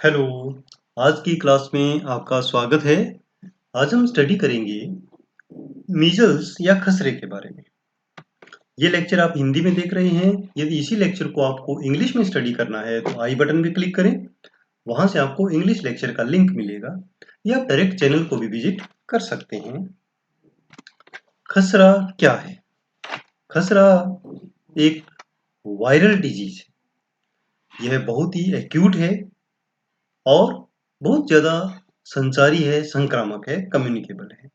Hello, आज की class में आपका स्वागत है। आज हम स्टडी करेंगे मीजल्स या खसरे के बारे में। ये लेक्चर आप हिंदी में देख रहे हैं। यदि इसी लेक्चर को आपको इंग्लिश में स्टडी करना है तो आई बटन पे क्लिक करें। वहां से आपको इंग्लिश लेक्चर का लिंक मिलेगा या आप डायरेक्ट चैनल को भी विजिट कर सकते हैं। खसरा क्या है? खसरा एक वायरल डिजीज है। यह बहुत ही एक्यूट है और बहुत ज़्यादा संचारी है, संक्रामक है, कम्युनिकेबल है।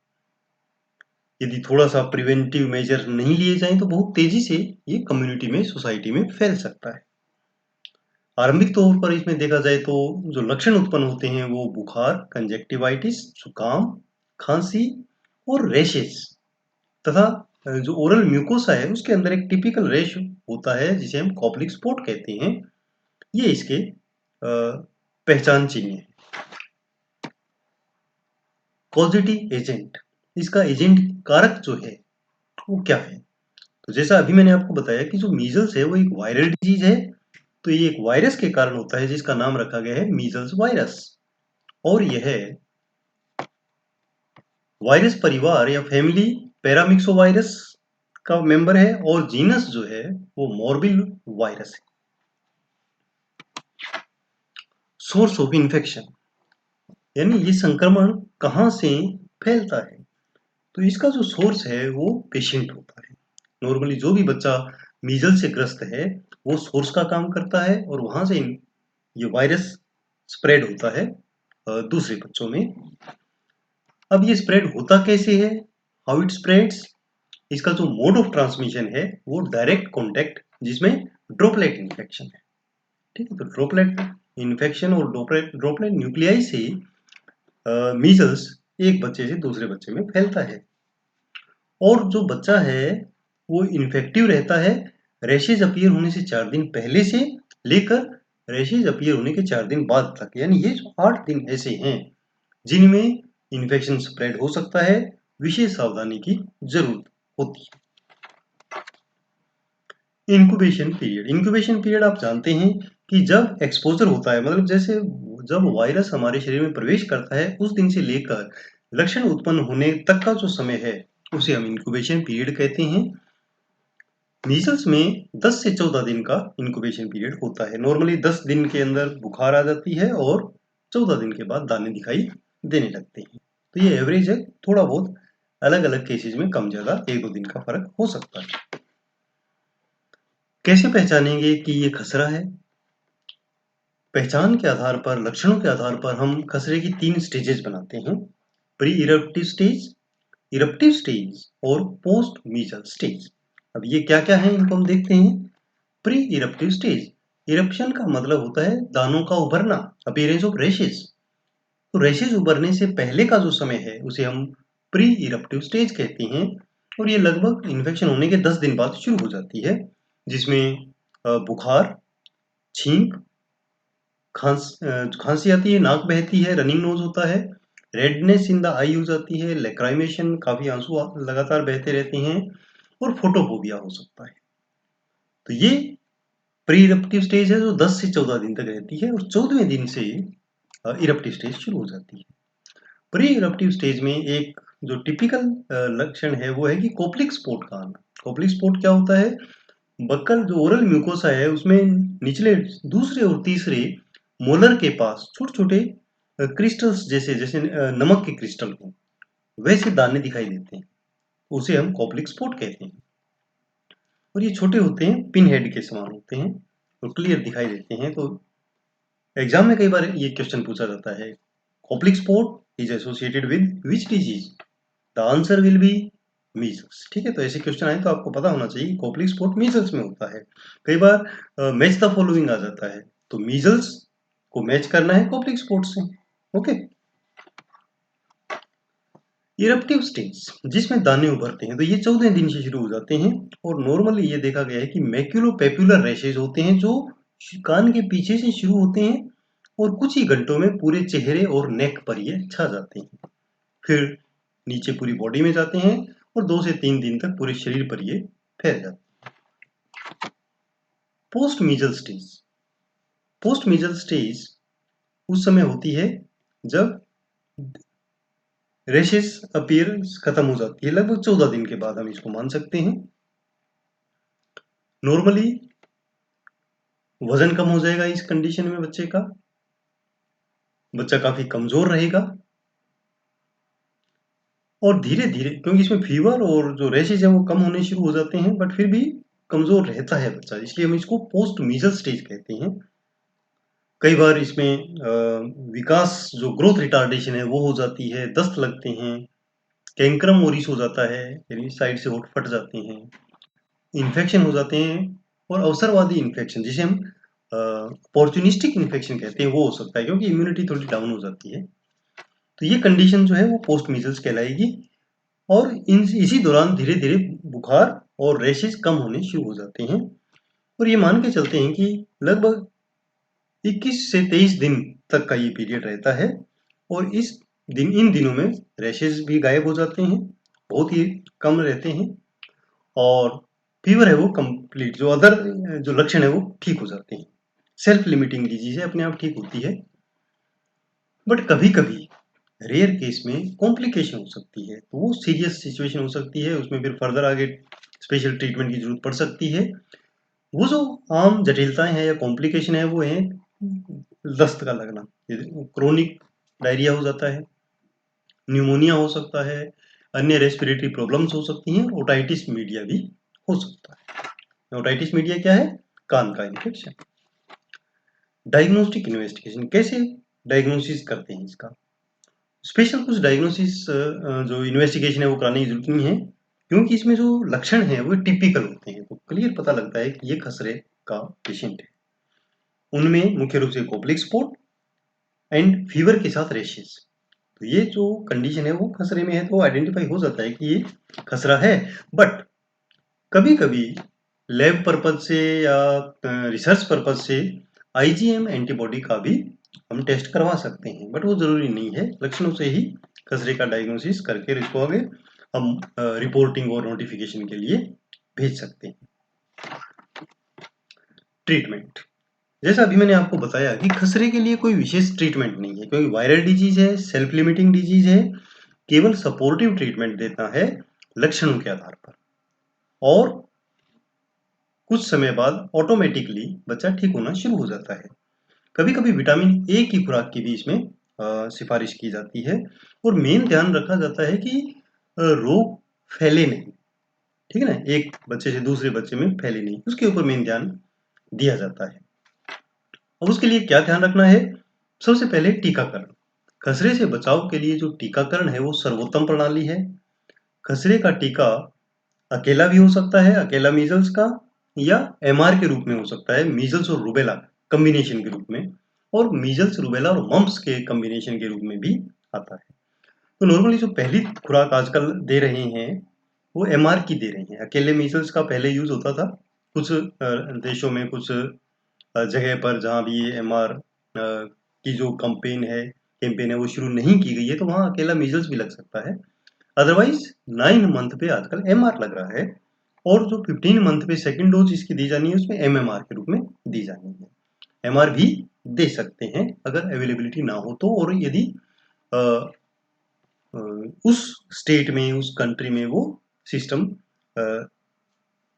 यदि थोड़ा-सा प्रिवेंटिव मेजर नहीं लिए जाएँ तो बहुत तेज़ी से ये कम्युनिटी में, सोसाइटी में फैल सकता है। आरंभिक तौर पर इसमें देखा जाए तो जो लक्षण उत्पन्न होते हैं वो बुखार, कंजक्टिवाइटिस, जुकाम, खाँसी और रैशेज़ तथा जो ओरल म्यूकोसा है उसके अंदर एक टिपिकल रैश होता है जिसे हम कॉप्लिक स्पॉट कहते हैं। ये इसके पहचान चिन्ह हैं। कॉजेटिव एजेंट, इसका एजेंट कारक जो है वो क्या है? तो जैसा अभी मैंने आपको बताया कि जो मीजल्स है वो एक वायरल डिजीज है। तो ये एक वायरस के कारण होता है जिसका नाम रखा गया है मीजल्स वायरस। और यह वायरस परिवार या फैमिली पैरामिक्सोवायरस का मेंबर है और जीनस जो है वो मोरबिल वायरस है। सोर्स ऑफ इन्फेक्शन, यानी ये संक्रमण कहाँ से फैलता है? तो इसका जो सोर्स है वो पेशेंट होता है। नॉर्मली जो भी बच्चा मीजल से ग्रस्त है वो सोर्स का काम करता है और वहां से ये वायरस स्प्रेड होता है दूसरे बच्चों में। अब ये स्प्रेड होता कैसे है? How it spreads? इसका जो मोड ऑफ ट्रांसमिशन है वो डायरेक्ट कॉन्टैक्ट जिसमें ड्रॉपलेट इन्फेक्शन है। ठीक है, तो ड्रॉपलेट इन्फेक्शन और ड्रॉपलेट न्यूक्लियाई से मीजल्स एक बच्चे से दूसरे बच्चे में फैलता है। और जो बच्चा है वो इन्फेक्टिव रहता है रैशेज अपीयर होने से 4 दिन पहले से लेकर रैशेज अपीयर होने के 4 दिन बाद तक, यानी ये 8 दिन ऐसे हैं जिनमें इन्फेक्शन स्प्रेड हो सकता है। विशेष सावधानी की जरूरत होती है। इंक्यूबेशन पीरियड आप जानते हैं कि जब एक्सपोजर होता है, मतलब जैसे जब वायरस हमारे शरीर में प्रवेश करता है उस दिन से लेकर लक्षण उत्पन्न होने तक का जो समय है उसे हम इंक्यूबेशन पीरियड कहते हैं। मीजल्स में 10 से 14 दिन का इंक्यूबेशन पीरियड होता है। नॉर्मली 10 दिन के अंदर बुखार आ जाती है और 14 दिन के बाद दाने दिखाई देने लगते हैं। तो ये एवरेज है, थोड़ा बहुत अलग-अलग केसेस में कम ज़्यादा 1-2 दिन का फर्क हो सकता है। कैसे पहचानेंगे कि ये खसरा है? पहचान के आधार पर, लक्षणों के आधार पर हम खसरे की 3 स्टेजेस बनाते हैं। Pre eruptive stage, eruptive stage और पोस्ट मीजल स्टेज। अब ये क्या-क्या है इनको हम देखते हैं। प्री इरप्टिव स्टेज, इरप्शन का मतलब होता है दानों का उभरना, अपीयरेंस ऑफ रैशेज। तो रैशेज उभरने से पहले का जो समय है उसे हम प्री इरप्टिव स्टेज कहते हैं और ये लगभग इन्फेक्शन होने के 10 दिन बाद शुरू हो जाती है, जिसमें बुखार, छींक, खांसी आती है, नाक बहती है, रनिंग नोज होता है, रेडनेस इन द आई हो जाती है, लैक्राइमेशन, काफी आंसू लगातार बहते रहते हैं और फोटोफोबिया हो सकता है। तो ये प्री इरप्टिव स्टेज है जो 10 से 14 दिन तक रहती है और 14वें दिन से इरप्टिव स्टेज शुरू हो जाती है। प्री इरप्टिव स्टेज में एक जो टिपिकल लक्षण है वो है कि कोप्लिक स्पॉट का आना। कोप्लिक स्पॉट क्या होता है? बक्कल जो ओरल म्यूकोसा है उसमें निचले दूसरे और तीसरे मोलर के पास छोटे-छोटे क्रिस्टल्स जैसे जैसे नमक के क्रिस्टल हो वैसे दाने दिखाई देते हैं। उसे हम कोप्लिक स्पॉट कहते हैं और ये छोटे होते हैं, पिन हेड के समान होते हैं और क्लियर दिखाई देते हैं। तो एग्जाम में कई बार ये क्वेश्चन पूछा जाता है, Koplik spot is associated with which disease? The answer will be measles. ठीक है, तो ऐसे क्वेश्चन आए तो आपको पता होना चाहिए कि कॉप्लिक स्पॉट मीजल्स में होता है। कई बार मैच द फॉलोइंग आ जाता है, तो मीजल्स को मैच करना है कॉप्लिक स्पॉट से। ओके। इरप्टिव स्टेज जिसमें दाने उभरते हैं तो ये 14 दिन से शुरू हो जाते हैं और नॉर्मली ये देखा गया है कि मैक्यूलोपेपुलर रैशेज होते हैं जो कान के पीछे से शुरू होते हैं और कुछ ही घंटों में पूरे चेहरे और नेक पर ये छा जाते हैं। फिर नीचे पूरी बॉडी में जाते हैं और 2 से 3 दिन तक पूरे शरीर पर ये फैल जाते हैं। पोस्ट मीजल स्टेज, पोस्ट मीजल स्टेज उस समय होती है जब रेशेस अपीयर खत्म हो जाती है, लगभग 14 दिन के बाद हम इसको मान सकते हैं। नॉर्मली वजन कम हो जाएगा इस कंडीशन में बच्चे का, बच्चा काफी कमजोर रहेगा और धीरे धीरे, क्योंकि इसमें फीवर और जो रैशेज है वो कम होने शुरू हो जाते हैं, बट फिर भी कमजोर रहता है बच्चा, इसलिए हम इसको पोस्ट मीजल स्टेज कहते हैं। कई बार इसमें विकास जो ग्रोथ रिटार्डेशन है वो हो जाती है, दस्त लगते हैं, कैंक्रम मोरिस हो जाता है, यानी साइड से होठ फट जाते हैं, इन्फेक्शन हो जाते हैं और अवसरवादी इन्फेक्शन जिसे हम अपॉर्चुनिस्टिक इन्फेक्शन कहते हैं वो हो सकता है, क्योंकि इम्यूनिटी थोड़ी डाउन हो जाती है। तो ये कंडीशन जो है वो पोस्ट मीजल्स कहलाएगी और इसी दौरान धीरे धीरे बुखार और रैशेज कम होने शुरू हो जाते हैं और ये मान के चलते हैं कि लगभग 21 से 23 दिन तक का ये पीरियड रहता है और इन दिनों में रैशेज भी गायब हो जाते हैं, बहुत ही कम रहते हैं और फीवर है वो कंप्लीट, जो अदर जो लक्षण है वो ठीक हो जाते हैं। सेल्फ लिमिटिंग डिजीज है, अपने आप ठीक होती है, बट कभी कभी रेयर केस में कॉम्प्लिकेशन हो सकती है, तो वो सीरियस सिचुएशन हो सकती है, उसमें फिर फर्दर आगे स्पेशल ट्रीटमेंट की जरूरत पड़ सकती है। वो जो आम जटिलताएं हैं या कॉम्प्लिकेशन है वो है दस्त का लगना, क्रोनिक डायरिया हो जाता है, न्यूमोनिया हो सकता है, अन्य रेस्पिरेटरी प्रॉब्लम्स हो सकती हैं, ओटाइटिस मीडिया भी हो सकता है। ओटाइटिस मीडिया क्या है? कान का इन्फेक्शन। डायग्नोस्टिक इन्वेस्टिगेशन, कैसे डायग्नोसिस करते हैं इसका? स्पेशल कुछ डायग्नोसिस जो इन्वेस्टिगेशन है वो कराने की जरूरत नहीं है, क्योंकि इसमें जो लक्षण हैं वो टिपिकल होते हैं, तो क्लियर पता लगता है कि ये खसरे का पेशेंट है। उनमें मुख्य रूप से कोप्लिक स्पॉट एंड फीवर के साथ रैशेस, तो ये जो कंडीशन है वो खसरे में है, तो आइडेंटिफाई हो जाता है कि ये खसरा है। बट कभी कभी लैब पर्पज से या रिसर्च पर्पज से आईजीएम एंटीबॉडी का भी हम टेस्ट करवा सकते हैं, बट वो जरूरी नहीं है, लक्षणों से ही खसरे का डायग्नोसिस करके इसको आगे हम रिपोर्टिंग और नोटिफिकेशन के लिए भेज सकते हैं। ट्रीटमेंट, जैसा अभी मैंने आपको बताया कि खसरे के लिए कोई विशेष ट्रीटमेंट नहीं है, क्योंकि वायरल डिजीज है, सेल्फ लिमिटिंग डिजीज है, केवल सपोर्टिव ट्रीटमेंट देता है लक्षणों के आधार पर और कुछ समय बाद ऑटोमेटिकली बच्चा ठीक होना शुरू हो जाता है। कभी कभी विटामिन ए की खुराक की भी इसमें सिफारिश की जाती है और मेन ध्यान रखा जाता है कि रोग फैले नहीं, ठीक है ना, एक बच्चे से दूसरे बच्चे में फैले नहीं, उसके ऊपर मेन ध्यान दिया जाता है। अब उसके लिए क्या ध्यान रखना है? सबसे पहले टीकाकरण। खसरे से बचाव के लिए जो टीकाकरण है वो सर्वोत्तम प्रणाली है। खसरे का टीका अकेला भी हो सकता है, अकेला मीजल्स का, या एमआर के रूप में हो सकता है, मीजल्स और रूबेला कॉम्बिनेशन के रूप में, और मीजल्स रूबेला और मम्प्स के कॉम्बिनेशन के रूप में भी आता है। तो नॉर्मली जो पहली खुराक आजकल दे रहे हैं वो एमआर की दे रहे हैं। अकेले मीजल्स का पहले यूज होता था कुछ देशों में, कुछ जगह पर जहाँ भी ये एमआर की जो कैंपेन है वो शुरू नहीं की गई है, तो वहाँ अकेला मीजल्स भी लग सकता है। अदरवाइज 9 मंथ पे आजकल एमआर लग रहा है और जो 15 मंथ पे सेकेंड डोज इसकी दी जानी है उसमें एमएमआर के रूप में दी जानी है। एमआर भी दे सकते हैं अगर अवेलेबिलिटी ना हो तो, और यदि अ, अ, उस स्टेट में, उस कंट्री में वो सिस्टम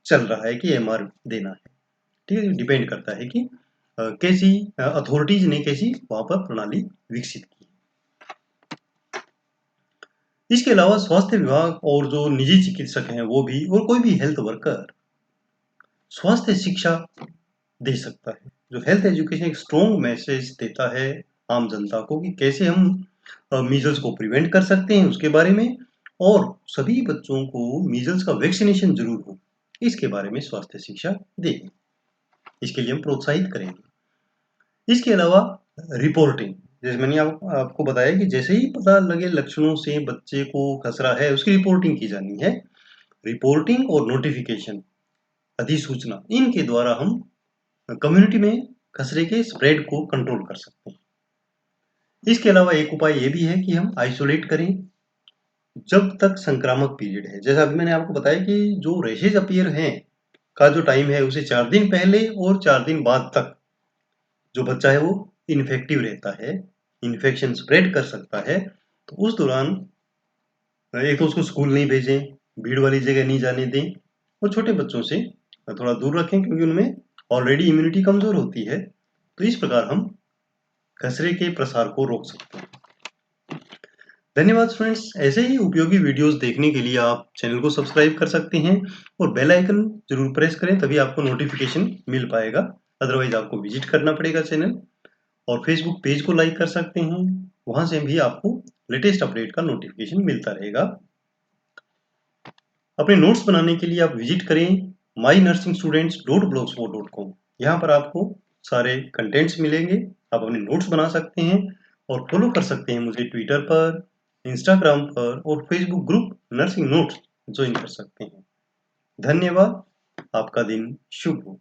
चल रहा है कि एमआर देना है। ठीक है, डिपेंड करता है कि कैसी अथॉरिटीज ने कैसी वहां पर प्रणाली विकसित की। इसके अलावा स्वास्थ्य विभाग और जो निजी चिकित्सक हैं वो भी, और कोई भी हेल्थ वर्कर स्वास्थ्य शिक्षा दे सकता है। जो हेल्थ एजुकेशन एक स्ट्रॉन्ग मैसेज देता है आम जनता को कि कैसे हम मीजल्स को प्रिवेंट कर सकते हैं उसके बारे में, और सभी बच्चों को मीजल्स का वैक्सीनेशन जरूर हो इसके बारे में स्वास्थ्य शिक्षा देंगे। इसके लिए हम प्रोत्साहित करेंगे। इसके अलावा रिपोर्टिंग, जैसे मैंने आपको बताया कि जैसे ही पता लगे लक्षणों से बच्चे को खसरा है उसकी रिपोर्टिंग की जानी है। रिपोर्टिंग और नोटिफिकेशन, अधिसूचना, इनके द्वारा हम कम्युनिटी में खसरे के स्प्रेड को कंट्रोल कर सकते हैं। इसके अलावा एक उपाय ये भी है कि हम आइसोलेट करें जब तक संक्रामक पीरियड है। जैसा अभी मैंने आपको बताया कि जो रैशेज अपीयर हैं का जो टाइम है उसे 4 दिन पहले और 4 दिन बाद तक जो बच्चा है वो इन्फेक्टिव रहता है, इन्फेक्शन स्प्रेड कर सकता है, तो उस दौरान एक तो उसको स्कूल नहीं भेजें, भीड़ वाली जगह नहीं जाने दें और छोटे बच्चों से थोड़ा दूर रखें क्योंकि उनमें ऑलरेडी इम्यूनिटी कमजोर होती है। तो इस प्रकार हम खसरे के प्रसार को रोक सकते हैं। धन्यवाद स्टूडेंट्स। ऐसे ही उपयोगी वीडियोस देखने के लिए आप चैनल को सब्सक्राइब कर सकते हैं और बेल आइकन जरूर प्रेस करें, तभी आपको नोटिफिकेशन मिल पाएगा। अदरवाइज आपको विजिट करना पड़ेगा चैनल, और फेसबुक पेज को लाइक कर सकते हैं, वहां से भी आपको लेटेस्ट अपडेट का नोटिफिकेशन मिलता रहेगा। अपने नोट्स बनाने के लिए आप विजिट करें mynursingstudents.blogspot.com। यहाँ पर आपको सारे कंटेंट्स मिलेंगे, आप अपने नोट्स बना सकते हैं और फॉलो कर सकते हैं मुझे ट्विटर पर, इंस्टाग्राम पर और Facebook group nursing notes join कर सकते हैं। धन्यवाद। आपका दिन शुभ हो।